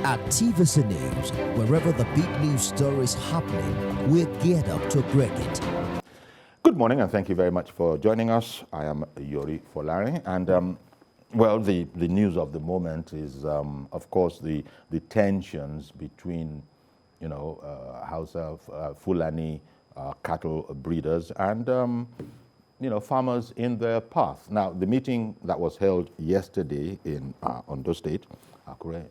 At TVC News, wherever the big news story is happening, we're geared up to break it. Good morning, and thank you very much for joining us. I am Yori Folari, and well, the news of the moment is, of course, the tensions between, Hausa Fulani cattle breeders and, farmers in their path. Now, the meeting that was held yesterday in Oyo State, Akure,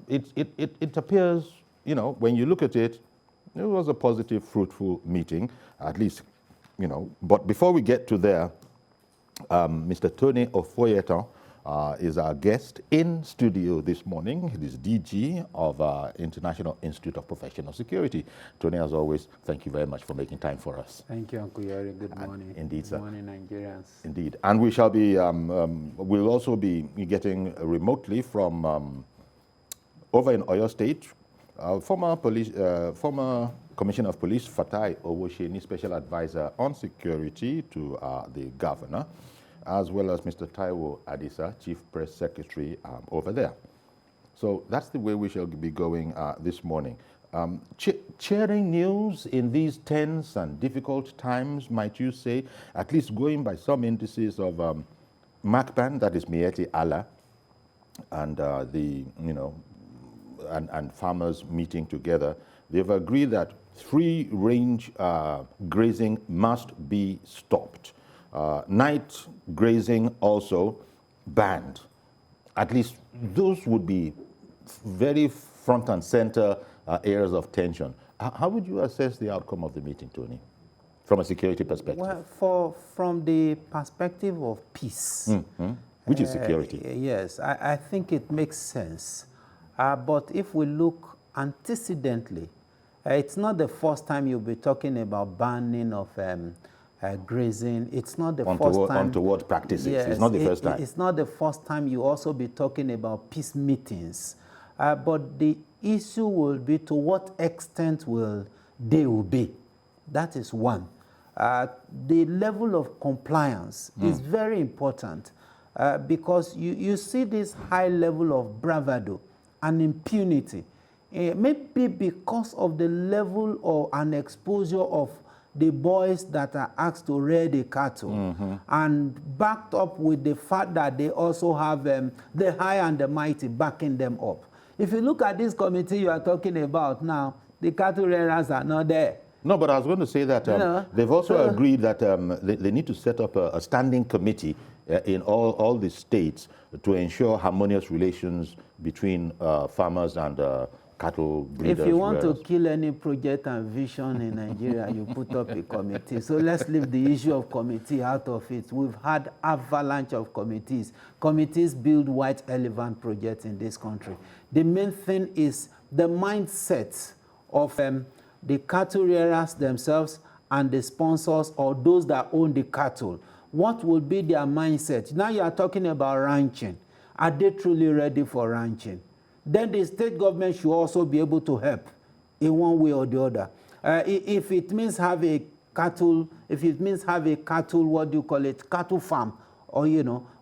it appears, when you look at it, it was a positive, fruitful meeting, at least, But before we get to there, Mr. Tony Ofoyeton is our guest in studio this morning. He is DG of International Institute of Professional Security. Tony, as always, thank you very much for making time for us. Thank you, Uncle Yori. Good morning. Indeed, sir. Good morning, Nigerians. Indeed. And we shall be, we'll also be getting remotely from over in Oyo State, former Commissioner of Police Fatai Owosheni, Special Advisor on Security to the Governor, as well as Mr. Taiwo Adisa, Chief Press Secretary over there. So that's the way we shall be going this morning. Cheering news in these tense and difficult times, might you say, at least going by some indices of MACBAN, that is Miyetti Allah, and and farmers meeting together. They've agreed that free-range grazing must be stopped. Night grazing also banned. At least those would be very front and center areas of tension. How would you assess the outcome of the meeting, Tony, from a security perspective? Well, from the perspective of peace, which is security. Yes, I think it makes sense. But if we look antecedently, it's not the first time you'll be talking about banning of grazing. It's not the first time. Untoward practices. Yes, it's not the first time. It's not the first time you also be talking about peace meetings. But the issue will be to what extent will they obey? That is one. The level of compliance is very important because you see this high level of bravado and impunity, maybe because of the level of an exposure of the boys that are asked to rear the cattle, and backed up with the fact that they also have the high and the mighty backing them up. If you look at this committee you are talking about now, the cattle rearers are not there. No, but I was going to say that they've also agreed that they need to set up a standing committee in all the states to ensure harmonious relations between farmers and cattle breeders. If you want to kill any project and vision in Nigeria, you put up a committee. So let's leave the issue of committee out of it. We've had avalanche of committees. Committees build white elephant projects in this country. The main thing is the mindset of the cattle rearers themselves and the sponsors or those that own the cattle. What will be their mindset? Now you are talking about ranching. Are they truly ready for ranching? Then the state government should also be able to help in one way or the other. If it means have a cattle, what do you call it, cattle farm, or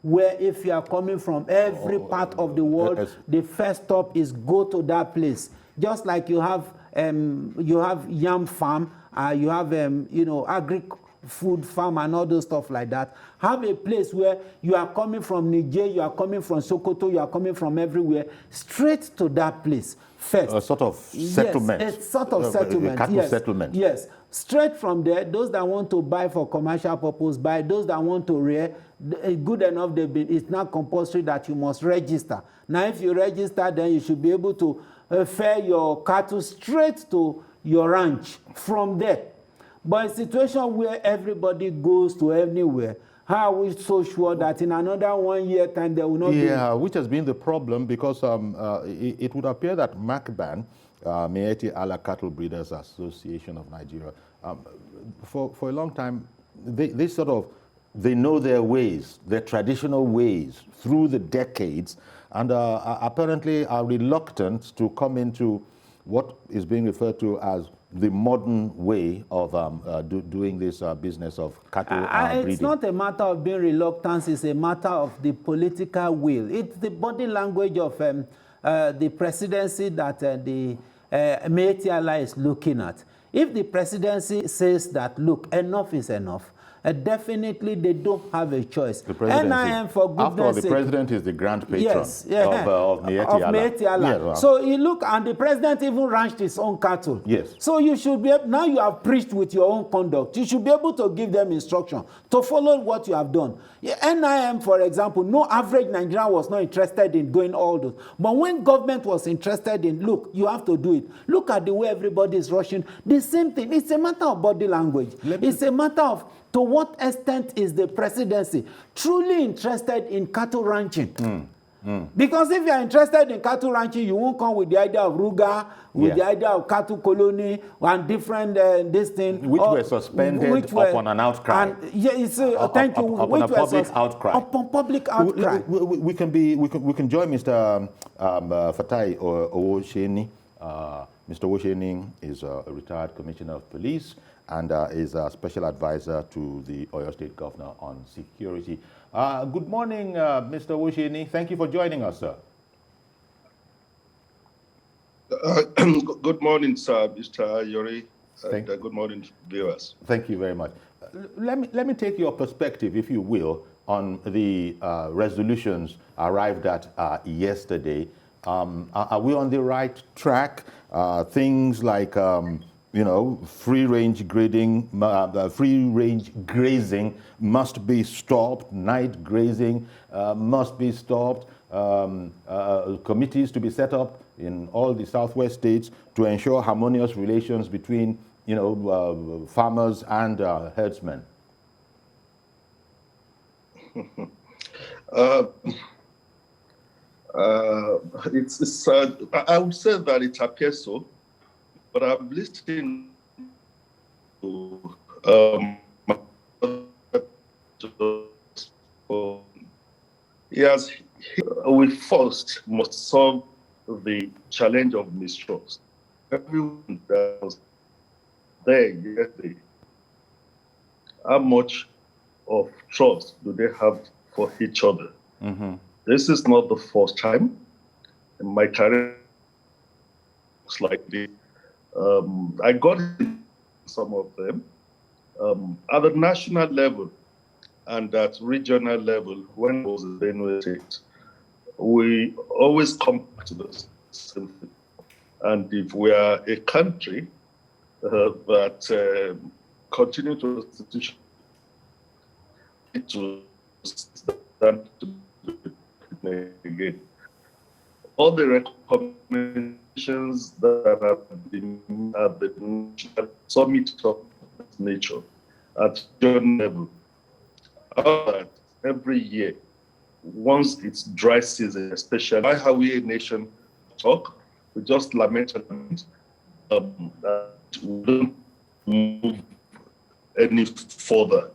where if you are coming from every part of the world, the first stop is go to that place. Just like you have yam farm, you have agri-food farm and all those stuff like that. Have a place where you are coming from Niger, you are coming from Sokoto, you are coming from everywhere, straight to that place first. A sort of settlement. Yes, a sort of settlement. Cattle settlement. Yes, straight from there, those that want to buy for commercial purpose, buy. Those that want to rear, good enough, it's not compulsory that you must register. Now, if you register, then you should be able to fare your cattle straight to your ranch from there. But a situation where everybody goes to anywhere, how are we so sure that in another 1 year time there will not be? Yeah, which has been the problem because it would appear that MACBAN, Miyetti Allah Cattle Breeders Association of Nigeria, for a long time, they know their ways, their traditional ways through the decades, and apparently are reluctant to come into what is being referred to as the modern way of doing this business of cattle breeding. It's not a matter of being reluctant, it's a matter of the political will. It's the body language of the presidency that the Miyetti Allah is looking at. If the presidency says that, look, enough is enough, definitely they don't have a choice. The presidency. For goodness After all, the sake, president is the grand patron yes, yeah, of Miyetti Allah. Allah. Yes, well. So you look, and the president even ranched his own cattle. Yes. So you should be, now you have preached with your own conduct. You should be able to give them instruction to follow what you have done. NIM, for example, no average Nigerian was not interested in doing all those. But when government was interested in, look, you have to do it. Look at the way everybody is rushing. The same thing. It's a matter of body language. It's a matter of, to what extent is the presidency truly interested in cattle ranching? Because if you are interested in cattle ranching, you won't come with the idea of Ruga, with the idea of cattle colony and different this thing. Which were suspended upon an outcry. And, thank you. Upon a public outcry. Upon public outcry. We can join Mr. Fatai Owosheni. Mr. Owosheni is a retired commissioner of police and is a special advisor to the Oyo State governor on security. Good morning, Mr. Owosheni. Thank you for joining us, sir. Good morning, sir, Mr. Yori, and good morning, viewers. Thank you very much. Let me take your perspective, if you will, on the resolutions arrived at yesterday. Are we on the right track? Things like free-range grazing must be stopped. Night grazing must be stopped. Committees to be set up in all the southwest states to ensure harmonious relations between, farmers and herdsmen. I would say that it appears so, but I'm listening to we first must solve the challenge of mistrust. Everyone that was there yesterday, how much of trust do they have for each other? Mm-hmm. This is not the first time in my career like this. I got some of them at the national level and at regional level. When I was in Benue State, we always come back to the same thing. And if we are a country that continue to institution to stand again, all the recommendations that have been at the summit of nature at regional level are every year, once it's dry season, especially. Why are we a nation talk? We just lament that we don't move any further.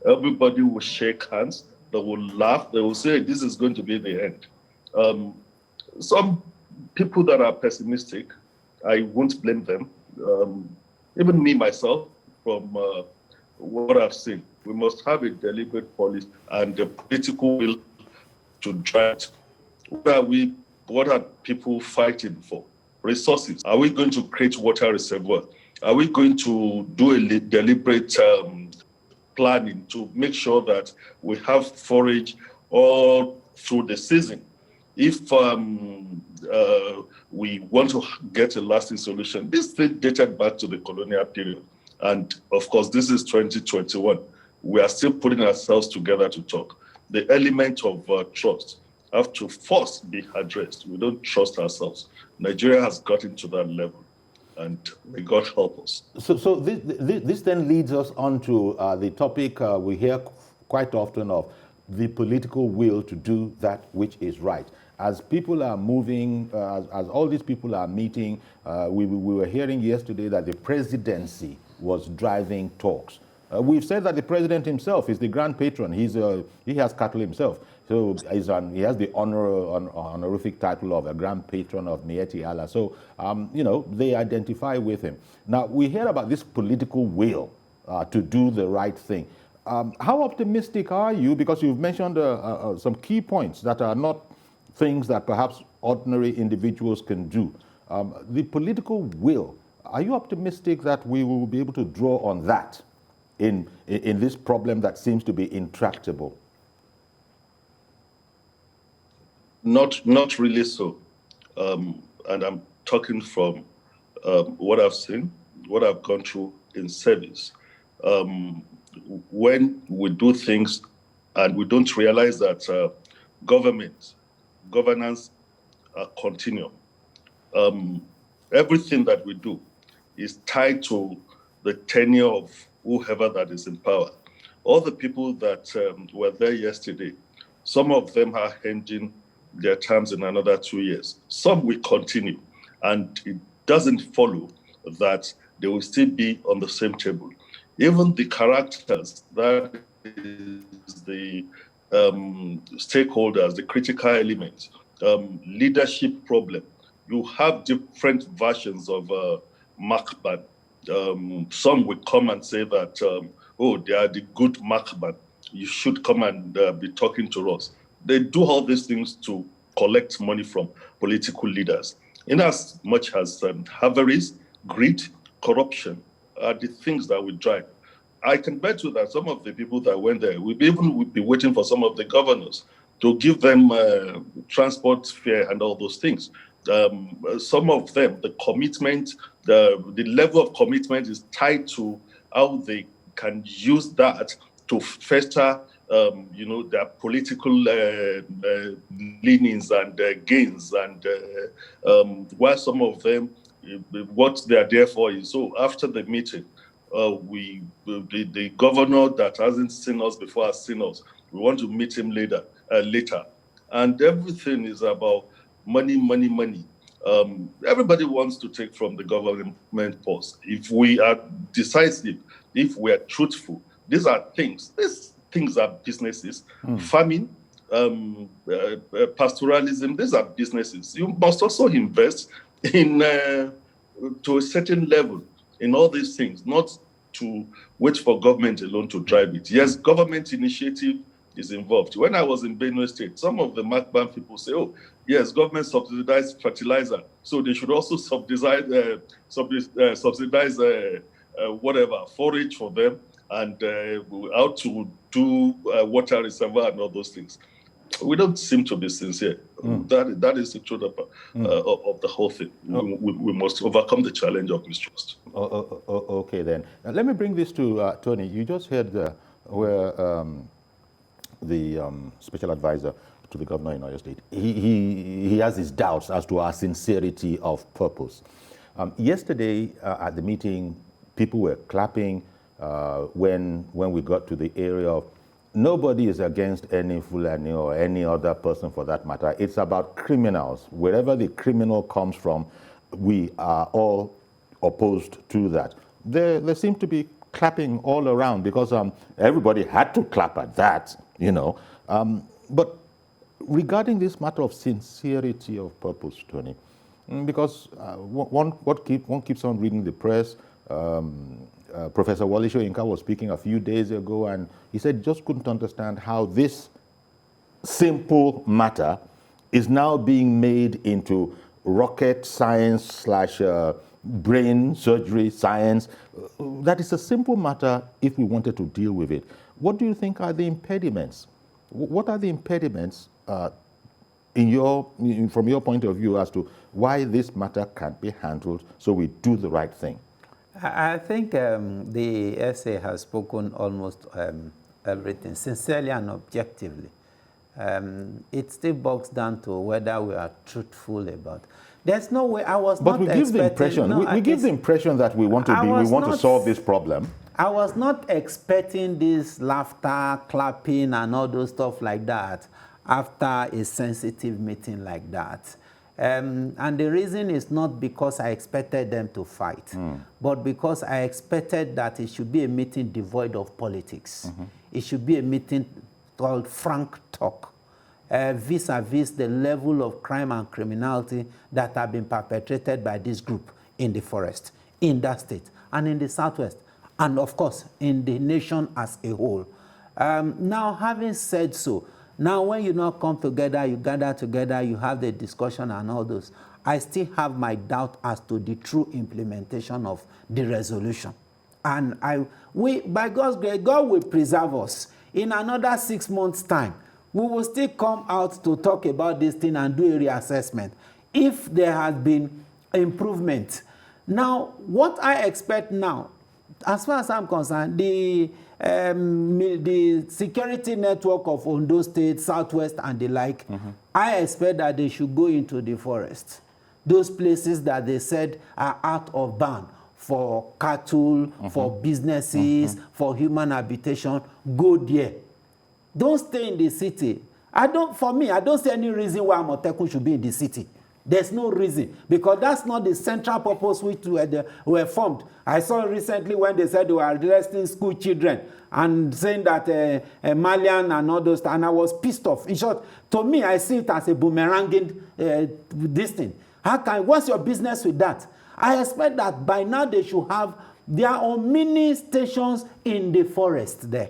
Everybody will shake hands, they will laugh, they will say, this is going to be the end. Some people that are pessimistic, I won't blame them. Even me, myself, from what I've seen, we must have a deliberate policy and the political will to drive it. What are people fighting for? Resources. Are we going to create water reservoirs? Are we going to do a deliberate planning to make sure that we have forage all through the season? If we want to get a lasting solution, this thing dated back to the colonial period. And of course, this is 2021. We are still putting ourselves together to talk. The element of trust have to first be addressed. We don't trust ourselves. Nigeria has gotten to that level, and may God help us. So this then leads us on to the topic we hear quite often of the political will to do that which is right. As people are moving, as all these people are meeting, we were hearing yesterday that the presidency was driving talks. We've said that the president himself is the grand patron. He has cattle himself. So he has the honorific title of a grand patron of Miyetti Allah. So, they identify with him. Now, we hear about this political will to do the right thing. How optimistic are you? Because you've mentioned some key points that are not things that perhaps ordinary individuals can do. The political will, are you optimistic that we will be able to draw on that in this problem that seems to be intractable? Not really so. And I'm talking from what I've seen, what I've gone through in service. When we do things and we don't realize that governance are continuum. Everything that we do is tied to the tenure of whoever that is in power. All the people that were there yesterday, some of them are ending their terms in another 2 years. Some will continue, and it doesn't follow that they will still be on the same table. Even the characters, that is the stakeholders, the critical elements, leadership problem. You have different versions of Macban. Some will come and say that, oh, they are the good Macban. You should come and be talking to us. They do all these things to collect money from political leaders. In as much as avarice, greed, corruption are the things that will drive. I can bet you that some of the people that went there would be waiting for some of the governors to give them transport fare and all those things. Some of them, the commitment, the level of commitment is tied to how they can use that to fester, their political leanings and gains. And while some of them, what they are there for is, so after the meeting, the governor that hasn't seen us before has seen us. We want to meet him later. And everything is about money. Everybody wants to take from the government purse. If we are decisive, if we are truthful, these things are businesses. Farming, pastoralism, these are businesses. You must also invest in to a certain level in all these things, not to wait for government alone to drive it. Yes, government initiative is involved. When I was in Benue State, some of the Macban people say, oh, yes, government subsidized fertilizer, so they should also subsidize forage for them, and how to do water reservoir and all those things. We don't seem to be sincere. That is the truth of the whole thing. We must overcome the challenge of mistrust. Okay, then. Let me bring this to Tony. You just heard where the special advisor to the governor in Oyo State, he has his doubts as to our sincerity of purpose. Yesterday at the meeting, people were clapping when we got to the area of nobody is against any Fulani or any other person for that matter. It's about criminals. Wherever the criminal comes from, we are all opposed to that. There seemed to be clapping all around because everybody had to clap at that, But regarding this matter of sincerity of purpose, Tony, because one keeps on reading the press. Professor Wole Soyinka was speaking a few days ago, and he said just couldn't understand how this simple matter is now being made into rocket science / brain surgery science. That is a simple matter if we wanted to deal with it. What do you think are the impediments? What are the impediments from your point of view as to why this matter can't be handled so we do the right thing? I think the essay has spoken almost everything, sincerely and objectively. It still boils down to whether we are truthful about. There's no way. I was but not we give the impression. No, we give the impression that we want to solve this problem. I was not expecting this laughter, clapping, and all those stuff like that after a sensitive meeting like that. And the reason is not because I expected them to fight, but because I expected that it should be a meeting devoid of politics. It should be a meeting called frank talk, vis-a-vis the level of crime and criminality that have been perpetrated by this group in the forest, in that state, and in the Southwest, and of course, in the nation as a whole. Now, having said so, Now, when you not come together, you gather together, you have the discussion and all those, I still have my doubt as to the true implementation of the resolution. And by God's grace, God will preserve us. In another 6 months' time, we will still come out to talk about this thing and do a reassessment if there has been improvement. Now, what I expect now, as far as I'm concerned, the security network of Oyo State, Southwest, and the like, I expect that they should go into the forest. Those places that they said are out of bound for cattle, for businesses, for human habitation, go there. Don't stay in the city. For me, I don't see any reason why Amotekun should be in the city. There's no reason, because that's not the central purpose which were formed. I saw recently when they said they were arresting school children and saying that Malian and all those, and I was pissed off. In short, to me, I see it as a boomeranging this thing. What's your business with that? I expect that by now they should have their own mini stations in the forest there.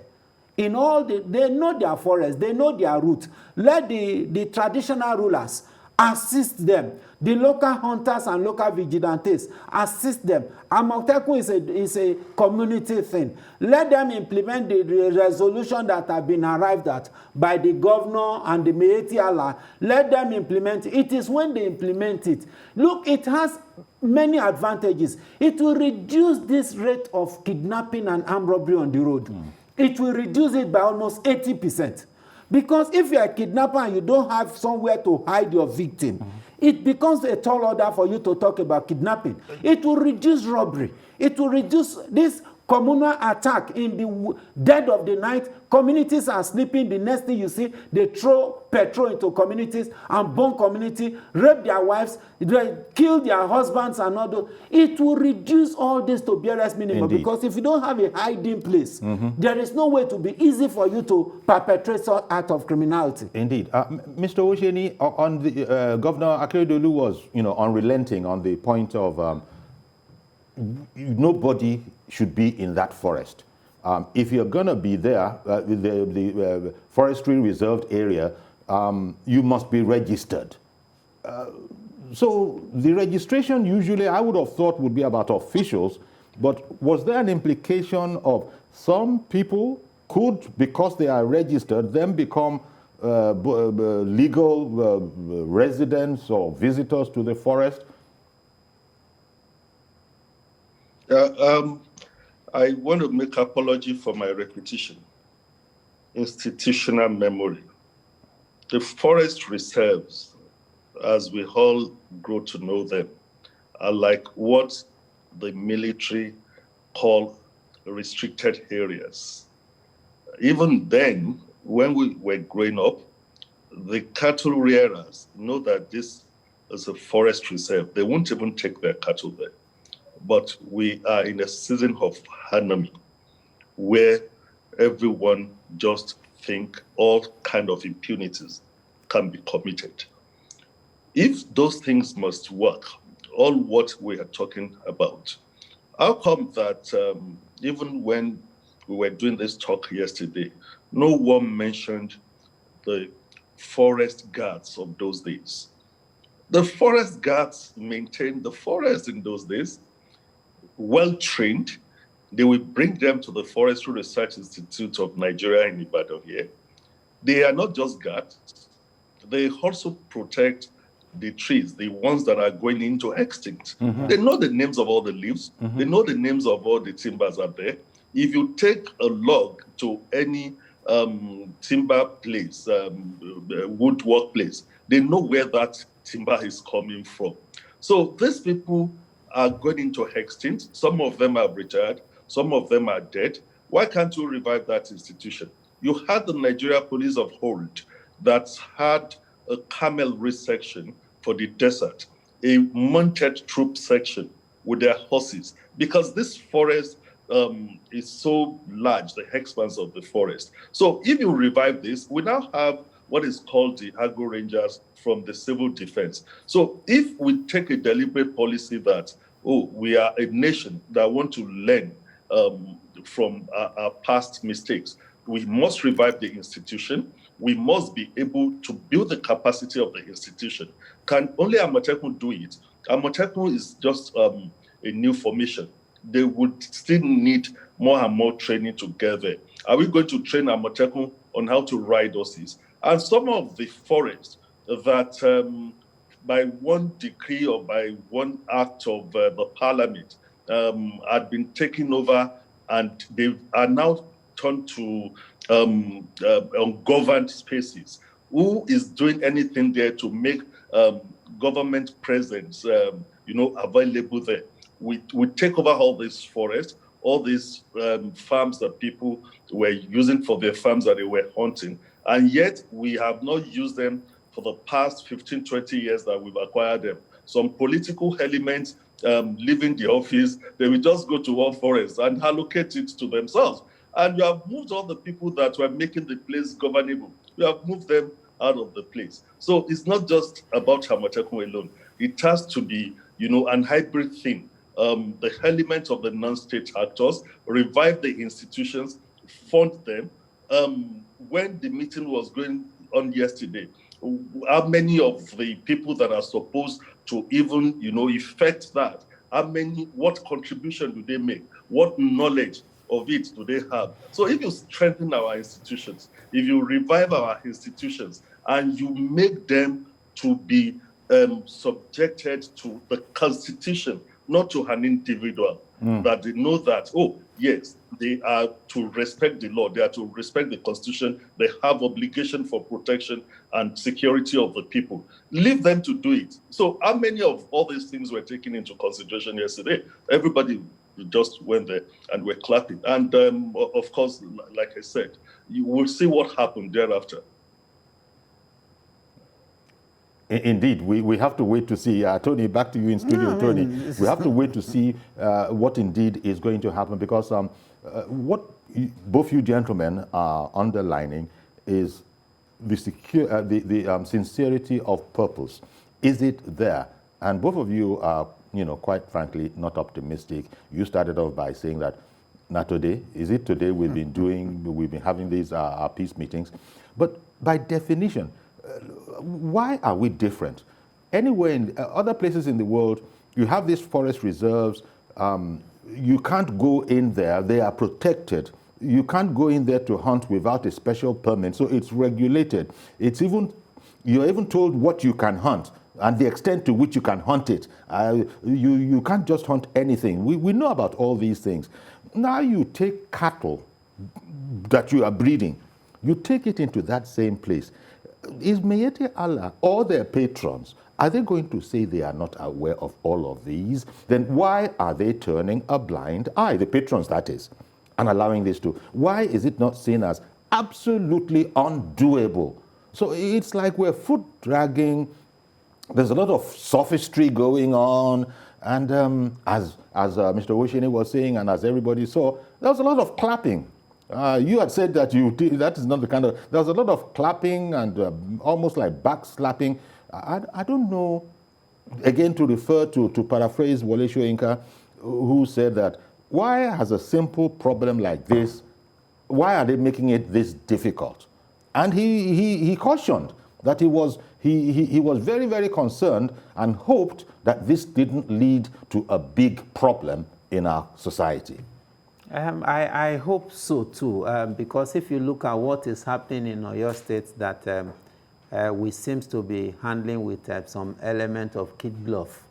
They know their forest, they know their route. Let the traditional rulers assist them. The local hunters and local vigilantes assist them. Amotekun is a community thing. Let them implement the resolution that have been arrived at by the governor and the Miyetti Allah. Let them implement it. It is when they implement it. Look, it has many advantages. It will reduce this rate of kidnapping and armed robbery on the road. It will reduce it by almost 80%. Because if you're a kidnapper and you don't have somewhere to hide your victim, it becomes a tall order for you to talk about kidnapping. It will reduce robbery. It will reduce this communal attack in the dead of the night. Communities are sleeping. The next thing you see, they throw petrol into communities and burn community, rape their wives, they kill their husbands and all those. It will reduce all this to barest minimum. Indeed. Because if you don't have a hiding place, there is no way to be easy for you to perpetrate such act of criminality. Indeed. Mr. Osheni, on the Governor Akure was, unrelenting on the point of nobody should be in that forest. If you're going to be there, the forestry reserved area, you must be registered. So the registration usually, I would have thought, would be about officials, but was there an implication of some people could, because they are registered, then become legal residents or visitors to the forest? I want to make apology for my repetition. Institutional memory. The forest reserves, as we all grow to know them, are like what the military call restricted areas. Even then, when we were growing up, the cattle rearers know that this is a forest reserve. They won't even take their cattle there. But we are in a season of harmony where everyone just think all kind of impunities can be committed. If those things must work, all what we are talking about, how come that even when we were doing this talk yesterday, no one mentioned the forest guards of those days? The forest guards maintained the forest in those days, well-trained. They will bring them to the Forestry Research Institute of Nigeria in Ibadan here. They are not just guards. They also protect the trees, the ones that are going into extinct. They know the names of all the leaves. They know the names of all the timbers out there. If you take a log to any timber place, woodwork place, they know where that timber is coming from. So these people are going into extinct. Some of them have retired. Some of them are dead. Why can't you revive that institution? You had the Nigeria Police of old that had a camelry section for the desert, a mounted troop section with their horses, because this forest is so large, the expanse of the forest. So if you revive this, we now have what is called the Agro Rangers from the civil defense. So if we take a deliberate policy that, we are a nation that want to learn from our past mistakes, we must revive the institution. we must be able to build the capacity of the institution. Can only Amotekun do it? Amotekun is just a new formation. They would still need more and more training to get there. Are we going to train Amotekun on how to ride horses? And some of the forests that by one decree or by one act of the parliament had been taken over, and they are now turned to ungoverned spaces. Who is doing anything there to make government presence, available there? We take over all these forests, all these farms that people were using for their farms that they were hunting, and yet we have not used them for the past 15, 20 years that we've acquired them. Some political elements leaving the office, they will just go to one forest and allocate it to themselves. And you have moved all the people that were making the place governable. You have moved them out of the place. So it's not just about Amotekun alone. It has to be, an hybrid thing. The elements of the non-state actors, revive the institutions, fund them. When the meeting was going on yesterday, how many of the people that are supposed to even, effect that, what contribution do they make? What knowledge of it do they have? So if you strengthen our institutions, if you revive our institutions, and you make them to be subjected to the Constitution, not to an individual, that they know that, yes, they are to respect the law, they are to respect the Constitution, they have obligation for protection and security of the people. Leave them to do it. So how many of all these things were taken into consideration yesterday? Everybody just went there and were clapping. And of course, like I said, you will see what happened thereafter. Indeed, we have to wait to see. Tony, back to you in studio, Tony. We have to wait to see what indeed is going to happen, because what both you gentlemen are underlining is the sincerity of purpose. Is it there? And both of you are, quite frankly, not optimistic. You started off by saying that, not today. Is it today we've been having these peace meetings? But by definition, why are we different? Anywhere in other places in the world, you have these forest reserves. You can't go in there. They are protected. You can't go in there to hunt without a special permit. So it's regulated. You're even told what you can hunt and the extent to which you can hunt it. You can't just hunt anything. We know about all these things. Now you take cattle that you are breeding. You take it into that same place. Is Miyetti Allah or their patrons, are they going to say they are not aware of all of these? Then why are they turning a blind eye, the patrons that is, and allowing this to? Why is it not seen as absolutely undoable? So it's like we're foot dragging. There's a lot of sophistry going on. And as Mr. Oshene was saying, and as everybody saw, there was a lot of clapping. You had said that that is not the kind of, there was a lot of clapping and almost like backslapping. I don't know, again, to refer to paraphrase Wole Soyinka, who said that, why has a simple problem like this, why are they making it this difficult? And he cautioned that he was very, very concerned and hoped that this didn't lead to a big problem in our society. I hope so too, because if you look at what is happening in Oyo State, that we seem to be handling with some element of kid bluff.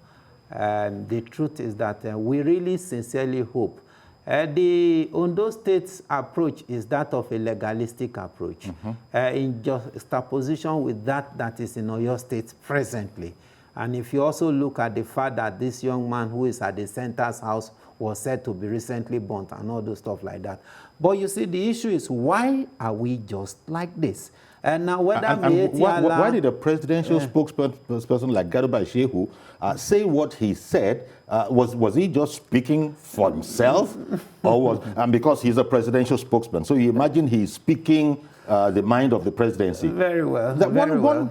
The truth is that we really sincerely hope. The Ondo State's approach is that of a legalistic approach, in juxtaposition with that is in Oyo State presently. And if you also look at the fact that this young man who is at the center's house was said to be recently burnt and all those stuff like that. But you see, the issue is, why are we just like this? And now whether why did a presidential spokesperson like Garuba Shehu say what he said? Was he just speaking for himself? And because he's a presidential spokesman, so you imagine he's speaking the mind of the presidency. Very well.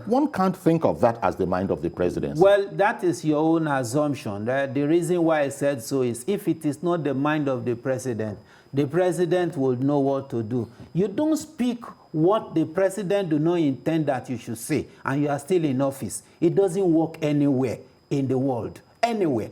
One can't think of that as the mind of the presidency. Well, that is your own assumption. The reason why I said so is, if it is not the mind of the president, the president will know what to do. You don't speak what the president do not intend that you should say, and you are still in office. It doesn't work anywhere in the world, anywhere.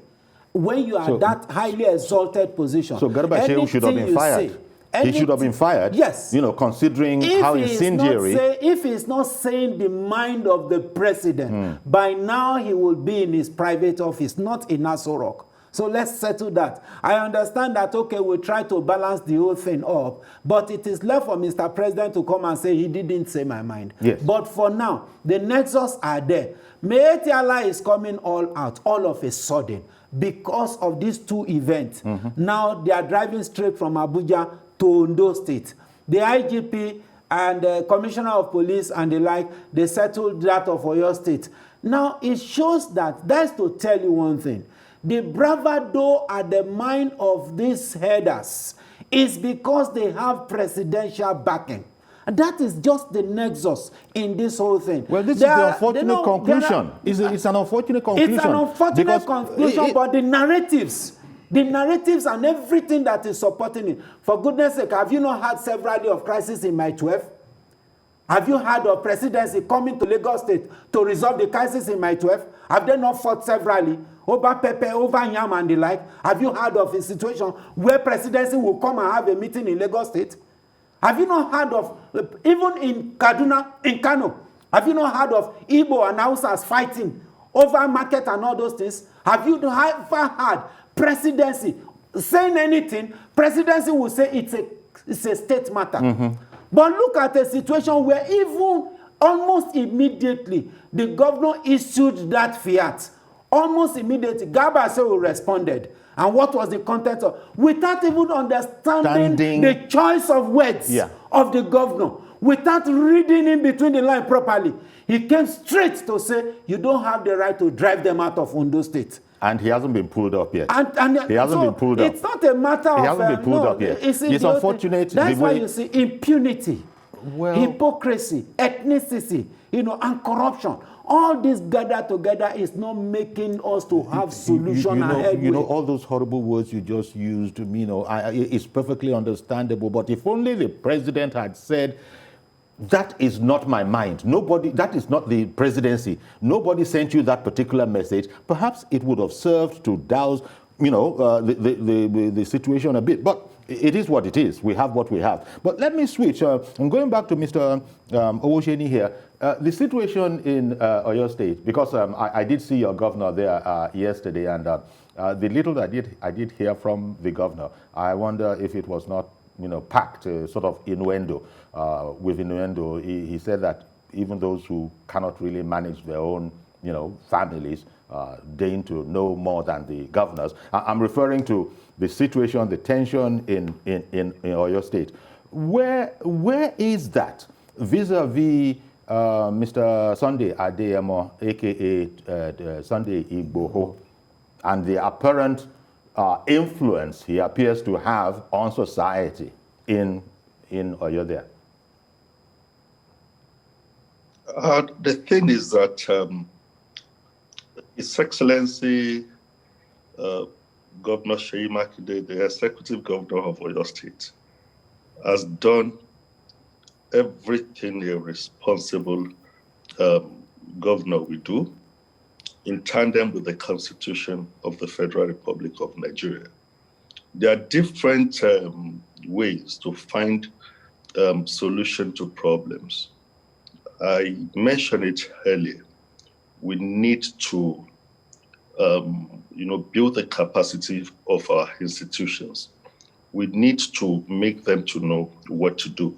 When you are that highly exalted position, so Garba Shehu should have been fired. He should have been fired. Yes. You know, considering how incendiary. If he's not saying the mind of the president, by now he will be in his private office, not in Aso Rock. So let's settle that. I understand that, okay, we'll try to balance the whole thing up, but it is left for Mr. President to come and say he didn't say my mind. Yes. But for now, the nexus are there. Miyetti Allah is coming all out, all of a sudden, because of these two events. Now they are driving straight from Abuja to Oyo State. The IGP and the Commissioner of Police and the like, they settled that of Oyo State. Now it shows that's to tell you one thing. The bravado at the mind of these headers is because they have presidential backing. And that is just the nexus in this whole thing. Well, this is the unfortunate conclusion. It's an unfortunate conclusion. It's an unfortunate conclusion, but the narratives and everything that is supporting it. For goodness sake, have you not had several of crisis in my 12? Have you heard of presidency coming to Lagos State to resolve the crisis in my 12? Have they not fought severally over Pepe, over Yam and the like? Have you heard of a situation where presidency will come and have a meeting in Lagos State? Have you not heard of, even in Kaduna, in Kano, have you not heard of Igbo and Hausas fighting over market and all those things? Have you ever had presidency saying anything? Presidency will say it's a state matter. But look at a situation where even almost immediately the governor issued that fiat. Almost immediately, Garba Shehu responded. And what was the content of? Without even understanding the choice of words of the governor, without reading in between the line properly, he came straight to say, you don't have the right to drive them out of Oyo State. And he hasn't been pulled up yet. He hasn't been pulled up. It's not a matter of... He hasn't been pulled up yet. It's unfortunate. That's why you see impunity, hypocrisy, ethnicity, and corruption. All this gathered together is not making us to have solution ahead. All those horrible words you just used, it's perfectly understandable. But if only the president had said, that is not my mind. That is not the presidency. Nobody sent you that particular message. Perhaps it would have served to douse, the situation a bit. But it is what it is. We have what we have. But let me switch. I'm going back to Mr. Owoseni here. The situation in Oyo State, because I did see your governor there yesterday, and the little I did hear from the governor, I wonder if it was not packed sort of innuendo. With innuendo, he said that even those who cannot really manage their own families deign to know more than the governors. I'm referring to the situation, the tension in Oyo State. Where is that vis-a-vis Mr. Sunday Adeyemo, aka Sunday Igboho, and the apparent influence he appears to have on society in Oyo there? The thing is that His Excellency Governor Seyi Makinde, the executive governor of Oyo State, has done everything a responsible governor will do in tandem with the Constitution of the Federal Republic of Nigeria. There are different ways to find solution to problems. I mentioned it earlier. We need to, build the capacity of our institutions. We need to make them to know what to do.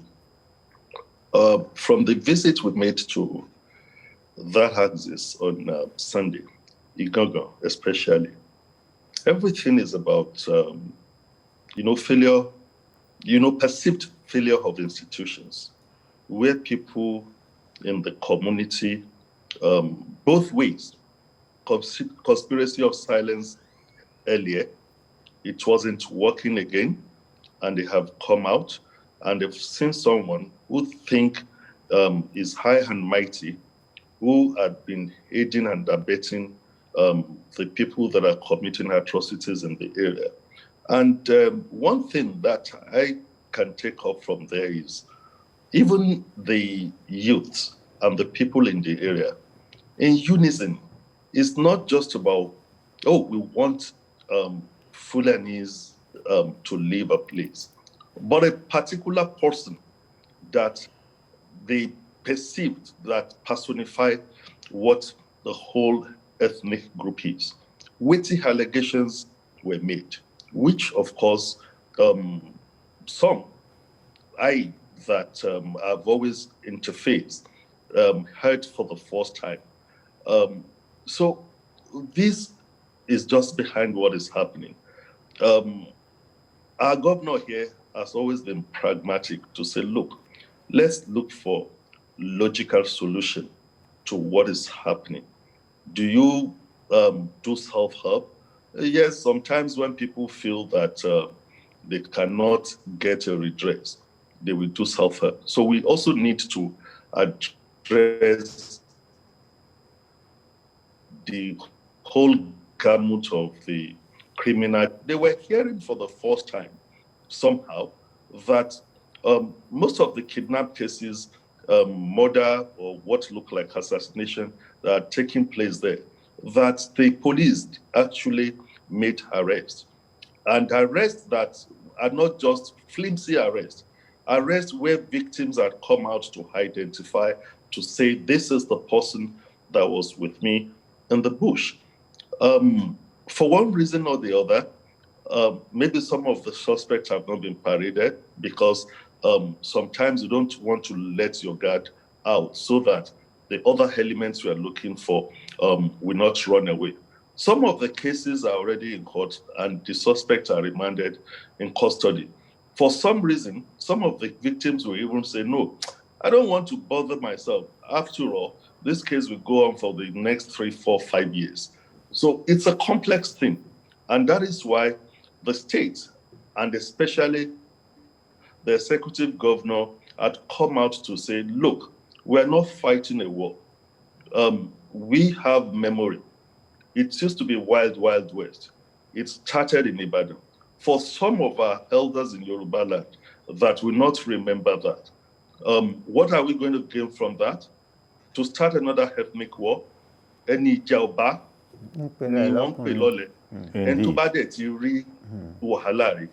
From the visit we made to that axis on Sunday, Igangan especially, everything is about, failure, perceived failure of institutions, where people in the community, both ways, conspiracy of silence earlier, it wasn't working again, and they have come out, and they've seen someone who think is high and mighty, who had been aiding and abetting the people that are committing atrocities in the area. And one thing that I can take up from there is even the youth and the people in the area, in unison, it's not just about, oh, we want Fulanese to leave a place, but a particular person that they perceived that personified what the whole ethnic group is. Witty allegations were made, which of course some that I've always interfaced heard for the first time. So this is just behind what is happening. Our governor here has always been pragmatic to say, look, let's look for logical solution to what is happening. Do you do self-help? Yes, sometimes when people feel that they cannot get a redress, they will do self-help. So we also need to address the whole gamut of the criminal. They were hearing for the first time somehow that most of the kidnap cases, murder or what look like assassination that are taking place there, that the police actually made arrests. And arrests that are not just flimsy arrests, arrests where victims had come out to identify, to say, this is the person that was with me in the bush. For one reason or the other, maybe some of the suspects have not been paraded because sometimes you don't want to let your guard out so that the other elements we are looking for will not run away. Some of the cases are already in court and the suspects are remanded in custody. For some reason, some of the victims will even say, no, I don't want to bother myself. After all, this case will go on for the next 3, 4, 5 years. So it's a complex thing. And that is why the state, and especially the executive governor, had come out to say, look, we're not fighting a war. We have memory. It used to be wild, wild west. It started in Ibadan. For some of our elders in Yoruba land that will not remember that, what are we going to gain from that? To start another ethnic war? Any Jauba, ni wọ́n pè lọ́lẹ̀. And tó bá dẹ̀ ti rí wàhálà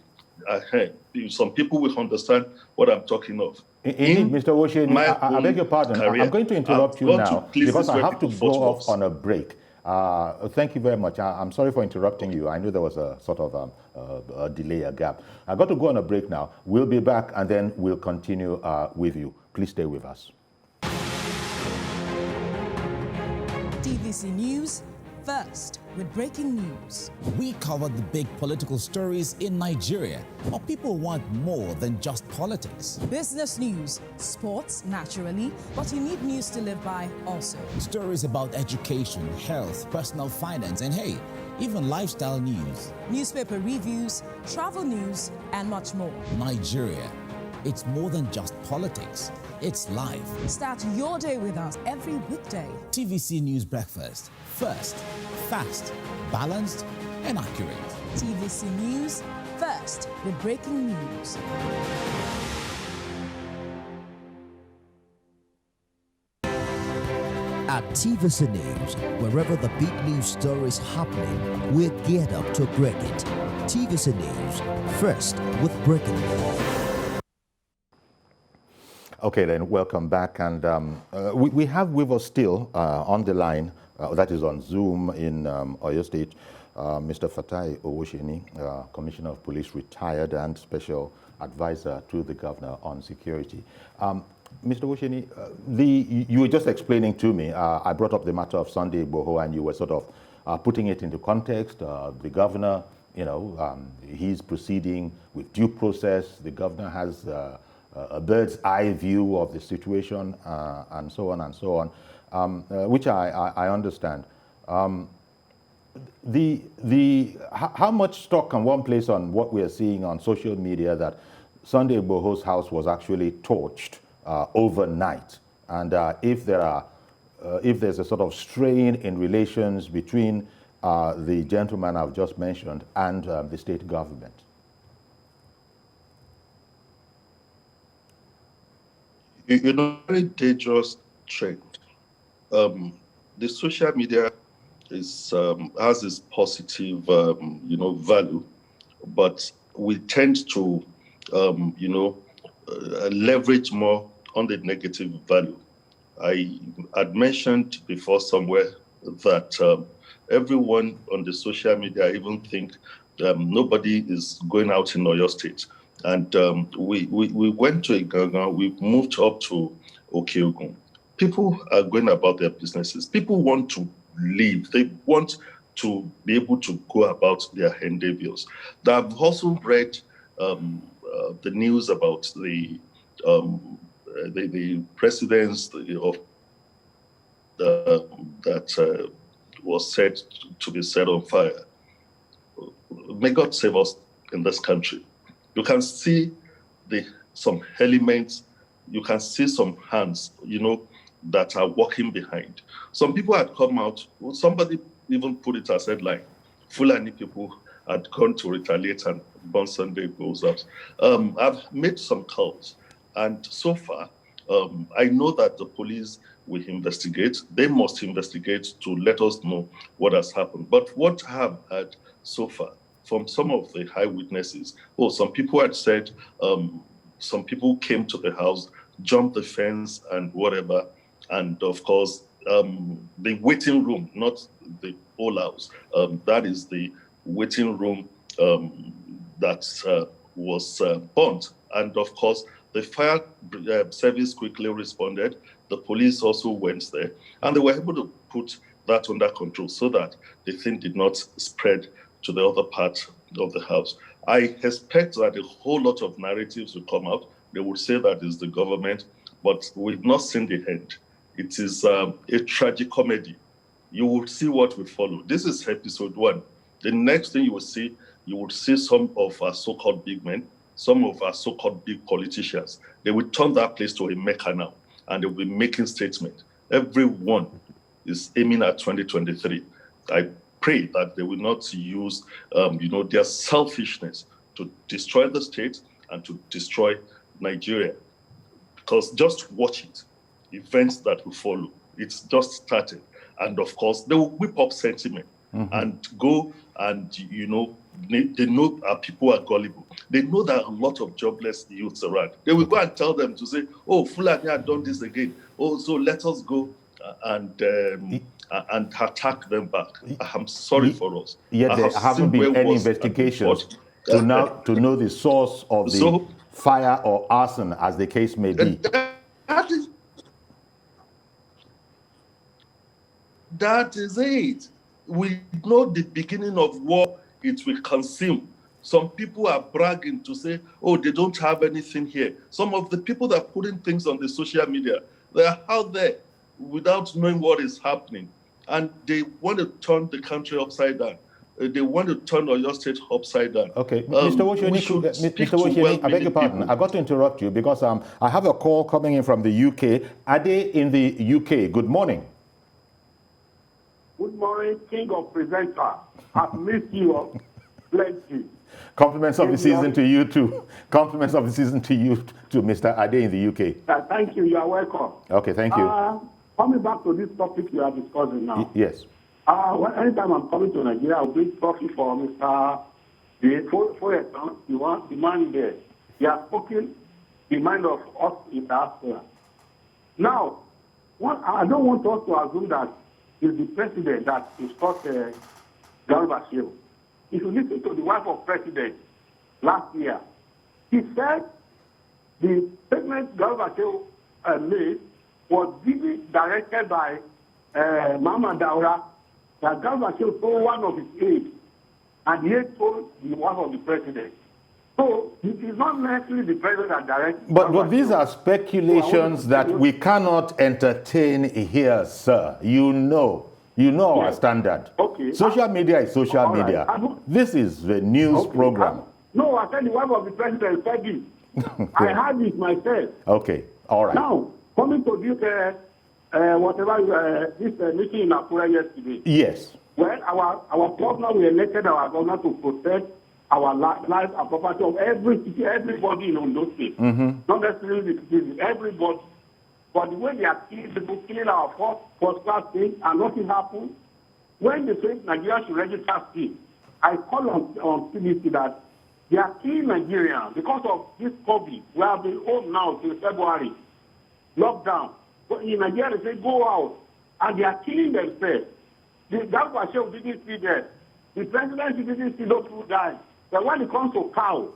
rẹ̀, some people will understand what I'm talking of. Indeed, Mr. Osheni, I beg your pardon. I'm going to interrupt you now because I have to go off on a break. Thank you very much. I'm sorry for interrupting you. I knew there was a sort of a delay, a gap. I've got to go on a break now. We'll be back and then we'll continue with you. Please stay with us. TVC News first with breaking news. We cover the big political stories in Nigeria, but people want more than just politics. Business news, sports, naturally, but you need news to live by also. Stories about education, health, personal finance, and hey, even lifestyle news. Newspaper reviews, travel news, and much more. Nigeria. It's more than just politics. It's life. Start your day with us every weekday. TVC News Breakfast. First, fast, balanced, and accurate. TVC News first with breaking news. At TVC News, wherever the big news stories happening, we're geared up to break it. TVC News, first with breaking news. Okay, then, welcome back. And we have with us still on the line, that is on Zoom in Oyo State, Mr. Fatai Owosheni, Commissioner of Police, retired and Special Advisor to the Governor on Security. Mr. Owosheni, you were just explaining to me, I brought up the matter of Sunday Igboho, and you were sort of putting it into context. The Governor, he's proceeding with due process. The Governor has a bird's eye view of the situation, and so on and so on, which I understand. How much stock can one place on what we are seeing on social media that Sunday Igboho's house was actually torched overnight, and if there's a sort of strain in relations between the gentleman I've just mentioned and the state government? Very dangerous trend. The social media has this positive, value, but we tend to, leverage more on the negative value. I had mentioned before somewhere that everyone on the social media even think nobody is going out in Oyo State. And we went to Iganga, we moved up to Okeogun. People are going about their businesses. People want to live. They want to be able to go about their endeavors. I've also read the news about the presidents of that was said to be set on fire. May God save us in this country. You can see some elements, you can see some hands, that are walking behind. Some people had come out, somebody even put it as headline, Fulani people had gone to retaliate and burn Sunday goes out. I've made some calls, and so far, I know that the police will investigate. They must investigate to let us know what has happened. But what I have heard so far from some of the eyewitnesses, some people had said some people came to the house, jumped the fence and whatever. And of course, the waiting room, not the whole house, that is the waiting room that was burnt. And of course, the fire service quickly responded. The police also went there, and they were able to put that under control so that the thing did not spread to the other part of the house. I expect that a whole lot of narratives will come out. They would say that it's the government, but we've not seen the end. It is a tragic comedy. You will see what will follow. This is episode 1. The next thing you will see some of our so-called big men, some of our so-called big politicians. They will turn that place to a Mecca now, and they will be making statements. Everyone is aiming at 2023. I pray that they will not use, their selfishness to destroy the state and to destroy Nigeria. Because just watch it, events that will follow. It's just started. And of course, they will whip up sentiment and go and, they know our people are gullible. They know that a lot of jobless youths around. They will go and tell them to say, Fulani had done this again. So let us go and attack them back. I'm sorry for us. Yet there haven't been any investigations to know the source of the fire or arson, as the case may be. That is it. We know the beginning of war, it will consume. Some people are bragging to say, they don't have anything here. Some of the people that are putting things on the social media, they are out there without knowing what is happening. And they want to turn the country upside down. They want to turn Oyo State upside down. Okay, Mr. Wosheni, I beg your pardon. I got to interrupt you because I have a call coming in from the UK. Ade in the UK, good morning. Good morning, King of Presenter. I've missed you plenty. Compliments of the season to you too. Compliments of the season to you too, Mr. Ade in the UK. Thank you. You are welcome. Okay, thank you. Coming back to this topic you are discussing now. Yes. Anytime I'm coming to Nigeria, I'll bring coffee for Mr. The man there. He has spoken the mind of us in diaspora. Now, I don't want us to assume that it's the president that is called Garba Shehu. If you listen to the wife of president last year, he said the statement Garba Shehu made was directed by Mama Daura that Garba Shehu told one of his aides, and he told the wife of the president. So it is not necessarily the president that directs. But these are speculations that we cannot entertain here, sir. You know our standard. Okay. Social media is social media. This is the news program. No, I said the wife of the president said it. I heard it myself. Okay, all right. Now, coming to this, this meeting in Akure yesterday. Yes. Well, our governor, we elected our governor to protect our life and property of everybody in Ondo State. Not necessarily the citizens, everybody. But the way they are killing people, killing our first-class things, and nothing happened, when they say Nigeria should register state, I call on CBC that they are killing Nigerians because of this COVID. We have been home now till February, lockdown. But in Nigeria, they say go out, and they are killing themselves. That's why Sheikh didn't see that. The president didn't see those who died. But when it comes to cow,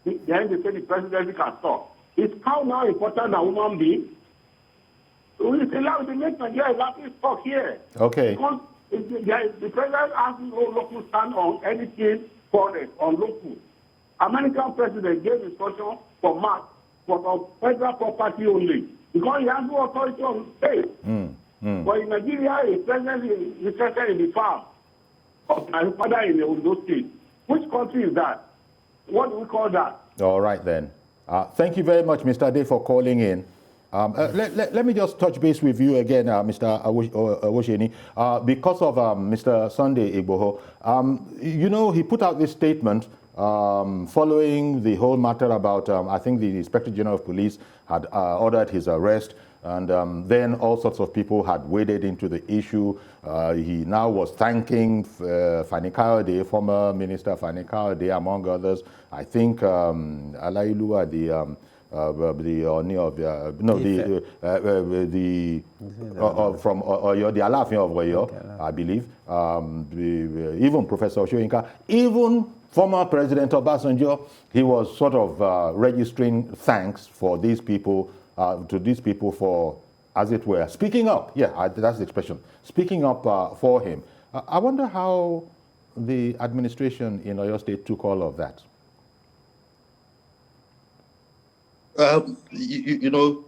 then they say the presidency can stop. Is cow now important than human being? We say, now they make Nigeria laughing stock here. Okay. Because the president has no local stand on anything foreign, on local. American president gave instruction for March, for federal property only, because he has no authority on state. But in Nigeria, a president is interested in the farm of my father in the Oyo State. Which country is that? What do we call that? All right, then. Thank you very much, Mr. Ade, for calling in. Let me just touch base with you again, Mr. Awosheni, because of Mr. Sunday Igboho. You know, he put out this statement following the whole matter about, I think the Inspector General of Police had ordered his arrest, and then all sorts of people had waded into the issue. He now was thanking Fani Kayode, former Minister Fani Kayode, among others. I think Alailua, the from Oyo, the Alaafin of Oyo, I believe, even Professor Oshoyinka, even former President Obasanjo, he was sort of registering thanks for these people, to these people for, as it were, speaking up. Yeah, that's the expression. Speaking up for him. I wonder how the administration in Oyo State took all of that. You know,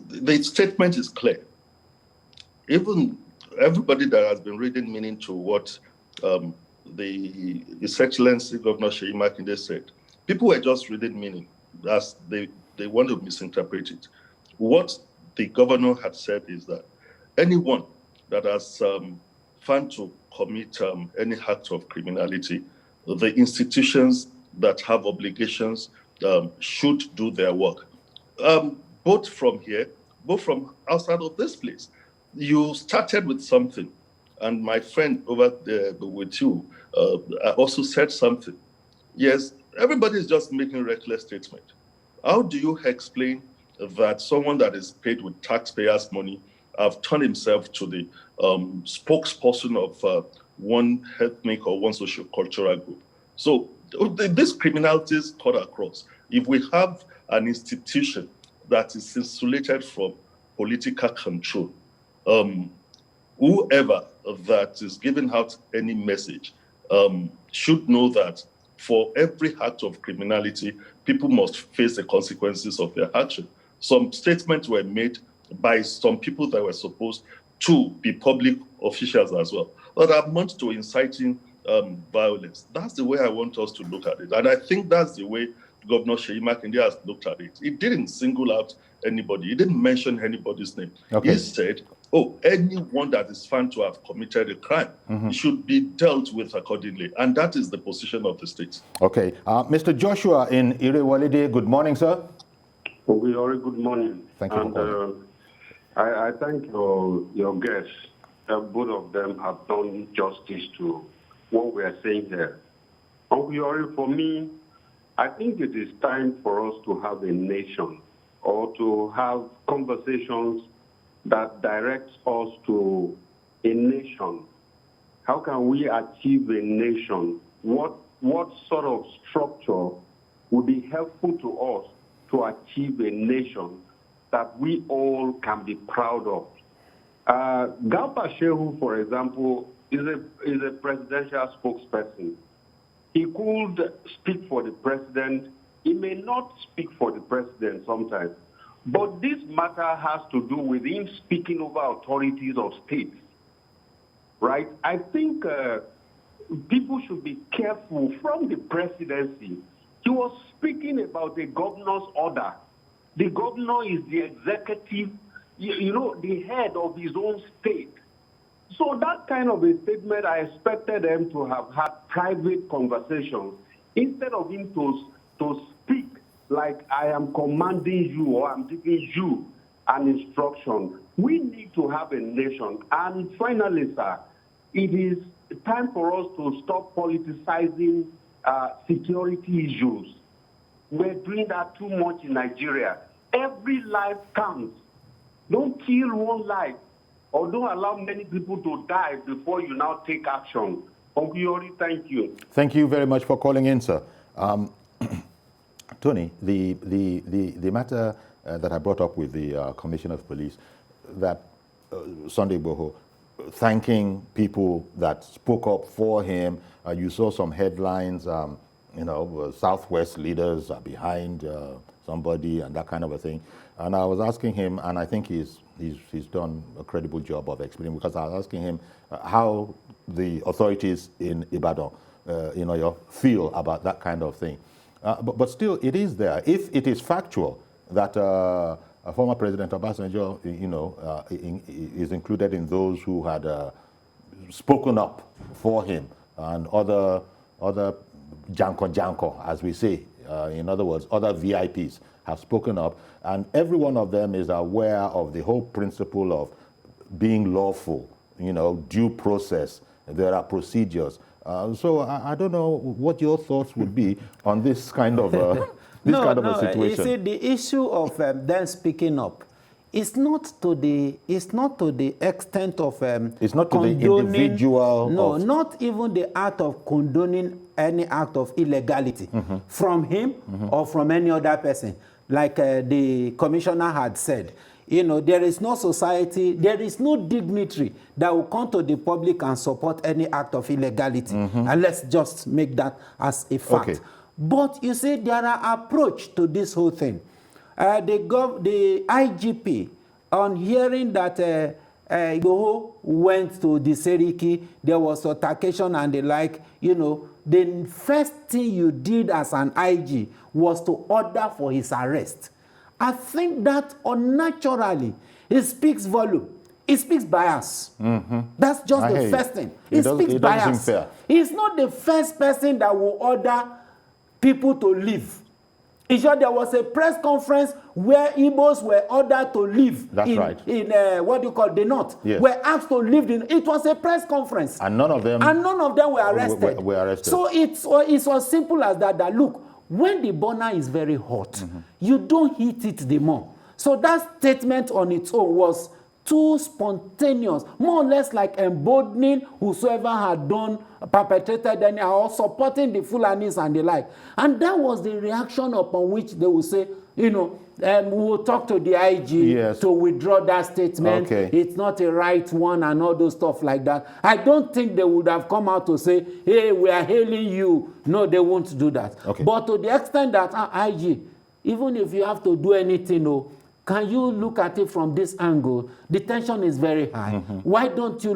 the statement is clear. Even everybody that has been reading meaning to what His Excellency Governor Seyi Makinde said, people were just reading meaning as they want to misinterpret it. What the governor had said is that anyone that has found to commit any act of criminality, the institutions that have obligations should do their work. Both from here, both from outside of this place. You started with something, and my friend over there with you also said something. Yes, everybody is just making reckless statement. How do you explain that someone that is paid with taxpayers' money have turned himself to the spokesperson of one ethnic or one socio-cultural group? So this criminality is cut across. If we have an institution that is insulated from political control, whoever that is giving out any message should know that for every act of criminality, people must face the consequences of their action. Some statements were made by some people that were supposed to be public officials as well, but amount to inciting violence. That's the way I want us to look at it. And I think that's the way Governor Seyi Makinde has looked at it. He didn't single out anybody. He didn't mention anybody's name. Okay. He said, anyone that is found to have committed a crime should be dealt with accordingly. And that is the position of the state. Okay. Mr. Joshua in Irewolide, good morning, sir. Good morning. Thank you for calling. I thank your guests. Both of them have done justice to what we are saying here. For me, I think it is time for us to have a nation or to have conversations that directs us to a nation. How can we achieve a nation? What sort of structure would be helpful to us to achieve a nation that we all can be proud of? Garba Shehu, for example, is a presidential spokesperson. He could speak for the president. He may not speak for the president sometimes. But this matter has to do with him speaking over authorities of states, right? I think people should be careful from the presidency. He was speaking about the governor's order. The governor is the executive, the head of his own state. So that kind of a statement, I expected them to have had private conversations instead of him to speak like I am commanding you or I'm giving you and instruction. We need to have a nation. And finally, sir, it is time for us to stop politicizing security issues. We're doing that too much in Nigeria. Every life counts. Don't kill one life, or don't allow many people to die before you now take action. Uncle Yori, thank you. Thank you very much for calling in, sir. Tony, the matter that I brought up with the Commissioner of Police, that Sunday Igboho thanking people that spoke up for him. You saw some headlines, Southwest leaders are behind somebody and that kind of a thing. And I was asking him, and I think he's done a credible job of explaining, because I was asking him how the authorities in Ibadan, feel about that kind of thing. But still, it is there. If it is factual that former President Obasanjo, is included in those who had spoken up for him, and other janko, as we say, in other words, other VIPs have spoken up, and every one of them is aware of the whole principle of being lawful, due process. There are procedures. So I don't know what your thoughts would be on this kind of a situation. You see, the issue of them speaking up, it's not to the extent of it's not to the individual. No, not even the act of condoning any act of illegality from him or from any other person. Like the commissioner had said, there is no society, there is no dignitary that will come to the public and support any act of illegality. And let's just make that as a fact. Okay. But you see, there are approach to this whole thing. The IGP, on hearing that Igboho went to the Seriki, there was altercation and the like, the first thing you did as an IG was to order for his arrest. I think that unnaturally, it speaks volume. It speaks bias. That's just the first thing. It speaks bias. Doesn't seem fair. He's not the first person that will order people to leave. In short, there was a press conference where Igbos were ordered to leave. That's right. In the North. Yes. Were asked to leave. It was a press conference. And none of them were arrested. Were arrested. So it's as simple as that, look, when the burner is very hot, you don't heat it the more. So that statement on its own was too spontaneous, more or less like emboldening whosoever had perpetrated any, or supporting the Fulanis and the like. And that was the reaction upon which they would say, we will talk to the IG to withdraw that statement. Okay. It's not a right one and all those stuff like that. I don't think they would have come out to say, hey, we are hailing you. No, they won't do that. Okay. But to the extent that IG, even if you have to do anything, can you look at it from this angle? The tension is very high. Why don't you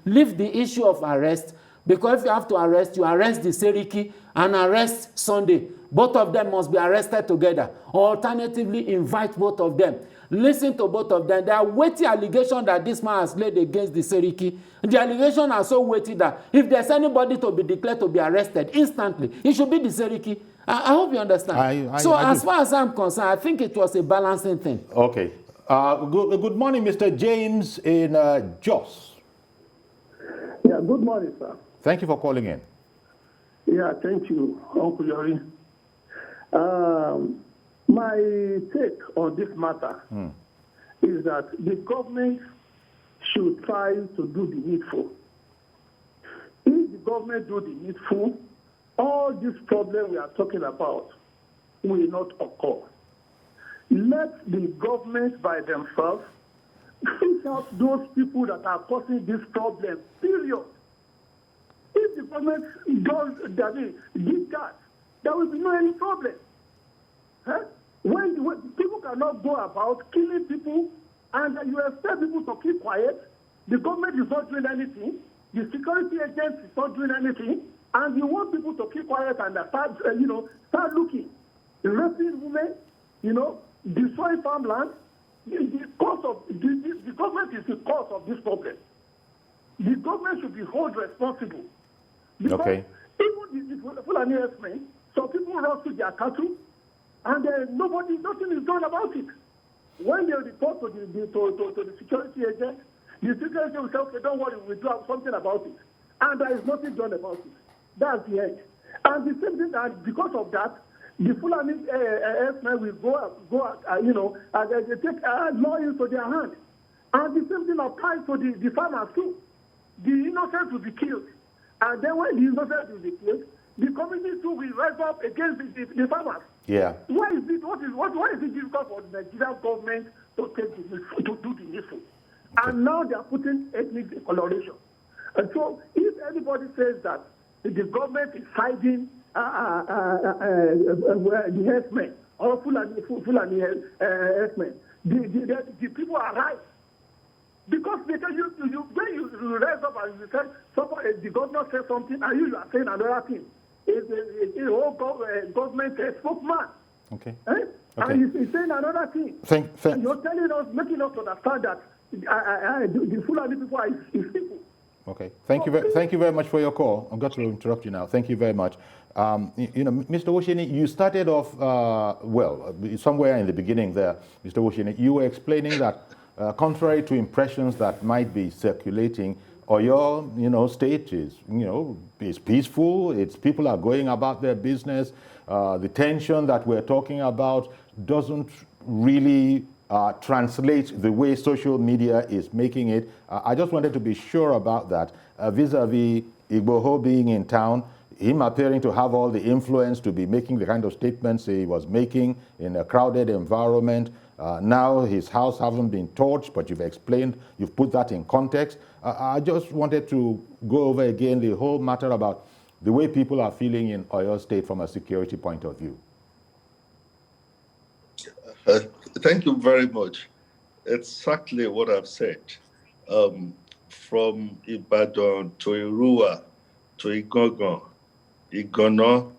leave the issue of arrest? Because if you have to arrest, you arrest the Seriki and arrest Sunday. Both of them must be arrested together. Or alternatively, invite both of them. Listen to both of them. There are weighty allegations that this man has laid against the Seriki. The allegations are so weighty that if there's anybody to be declared to be arrested instantly, it should be the Seriki. I hope you understand. As far as I'm concerned, I think it was a balancing thing. Okay. Good morning, Mr. James in Jos. Yeah, good morning, sir. Thank you for calling in. Yeah, thank you, Uncle Yori. My take on this matter is that the government should try to do the needful. If the government do the needful, all this problem we are talking about will not occur. Let the government by themselves fish out those people that are causing this problem, period. If the government did that, there will be no any problem. When people cannot go about killing people and you expect people to keep quiet, the government is not doing anything, the security agents is not doing anything, and you want people to keep quiet and start looking, raping women, destroying farmland. The government is the cause of this problem. The government should be held responsible. Because even the Fulani herdsmen, some people rustle their cattle, and nothing is done about it. When they report to the security agent, the security will say, okay, don't worry, we'll do something about it. And there is nothing done about it. That's the end. And the same thing, that because of that, the Fulani herdsmen will they take law into their hands. And the same thing applies to the farmers too. The innocent will be killed. And then when the innocent will be killed, the community too will rise up against the farmers. Yeah. Why is it difficult for the Nigerian government to do the needful? Okay. And now they are putting ethnic coloration. And so if anybody says that the government is siding the herdsmen or Fulani herdsmen, the people are right. Because when you rise up and you say, the governor says something and you are saying another thing. It's a whole government spokesman. Okay. Eh? Okay. And he's saying another thing. And you're telling us, making us understand that the Fulani people are his people. Okay. Thank you very much for your call. I've got to interrupt you now. Thank you very much. Mr. Oshini, you started off, somewhere in the beginning there, Mr. Oshini, you were explaining that contrary to impressions that might be circulating, Oyo, State is peaceful. Its people are going about their business. The tension that we're talking about doesn't really translate the way social media is making it. I just wanted to be sure about that. Vis-a-vis Igboho being in town, him appearing to have all the influence to be making the kind of statements he was making in a crowded environment. Now his house hasn't been torched, but you've explained, you've put that in context. I just wanted to go over again the whole matter about the way people are feeling in Oyo State from a security point of view. Thank you very much. Exactly what I've said. From Ibadan to Irua, to Igangan, Igano,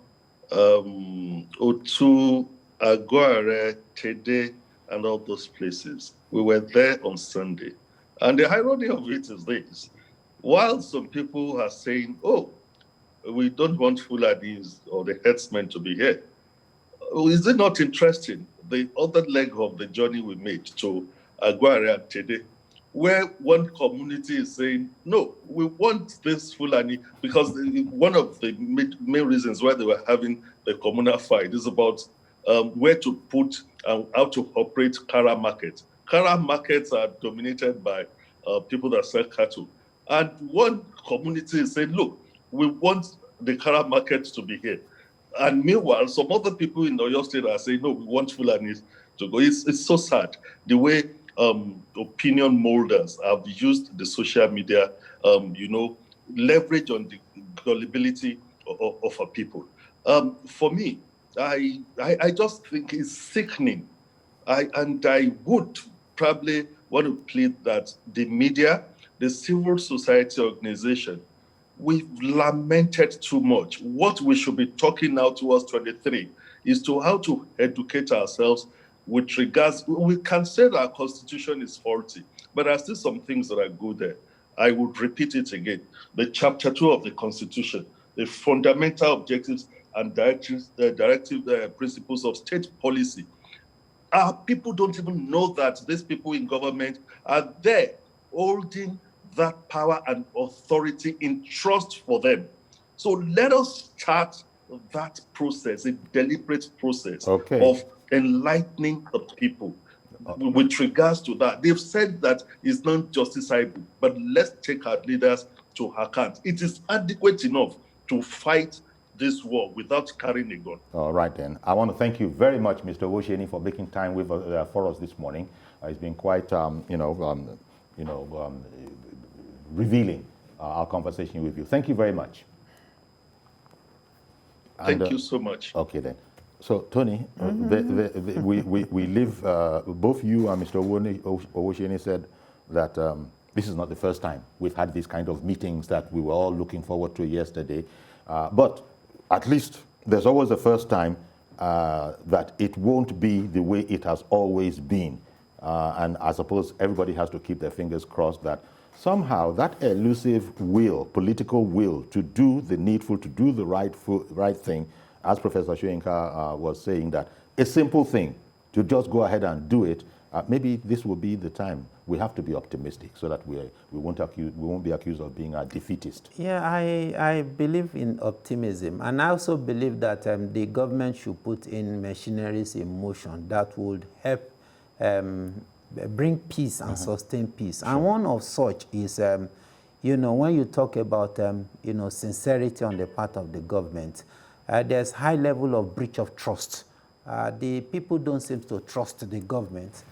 Otu, Akure, Tede, and all those places. We were there on Sunday. And the irony of it is this. While some people are saying, oh, we don't want Fulanis or the herdsmen to be here, is it not interesting, the other leg of the journey we made to Akure and Tede, where one community is saying, no, we want this Fulani, because one of the main reasons why they were having the communal fight is about where to put and how to operate Kara markets. Kara markets are dominated by people that sell cattle. And one community is saying, look, we want the Kara market to be here. And meanwhile, some other people in Oyo State are saying, no, we want Fulanis to go. It's so sad the way opinion molders have used the social media, leverage on the gullibility of our people. For me, I just think it's sickening. And I would probably want to plead that the media, the civil society organization, we've lamented too much. What we should be talking now towards 23 is to how to educate ourselves with regards. We can say that our constitution is faulty, but there are still some things that are good there. I would repeat it again. The chapter 2 of the constitution, the fundamental objectives and directive principles of state policy. Our people don't even know that these people in government are there holding that power and authority in trust for them. So let us start that process, a deliberate process of enlightening the people with regards to that. They've said that it's not justifiable, but let's take our leaders to account. It is adequate enough to fight this war without carrying a gun. All right, then. I want to thank you very much, Mr. Oshini, for making time with for us this morning. It's been quite, revealing our conversation with you. Thank you very much. Thank you so much. Okay, then. So, Tony, we live, both you and Mr. Oshini said that this is not the first time we've had these kind of meetings that we were all looking forward to yesterday. But at least there's always a first time that it won't be the way it has always been. And I suppose everybody has to keep their fingers crossed that somehow that elusive will, political will, to do the needful, to do the right thing, as Professor Shoyinka was saying, that a simple thing, to just go ahead and do it, maybe this will be the time. We have to be optimistic so that we won't be accused of being a defeatist. Yeah, I believe in optimism, and I also believe that the government should put in machineries in motion that would help bring peace and sustain peace. Sure. And one of such is, you know, when you talk about, you know, sincerity on the part of the government, there's high level of breach of trust. The people don't seem to trust the government.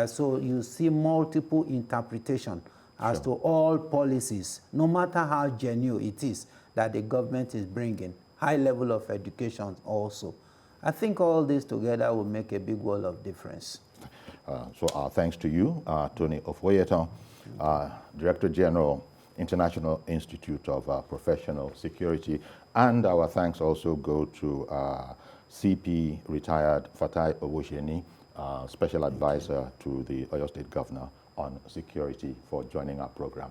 So you see multiple interpretation as to all policies, no matter how genuine it is that the government is bringing. High level of education also. I think all this together will make a big world of difference. So our thanks to you, Tony Ofoyeton, Director General, International Institute of Professional Security, and our thanks also go to CP retired Fatai Owosheni, Special Advisor to the Oyo State Governor on Security, for joining our program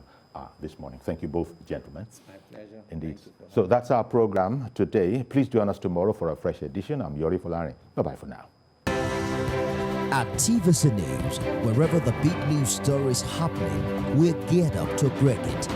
this morning. Thank you both, gentlemen. It's my pleasure. Indeed. So that's our program today. Please join us tomorrow for a fresh edition. I'm Yori Fulani. Bye-bye for now. At TVC News, wherever the big news story is happening, we're geared up to break it.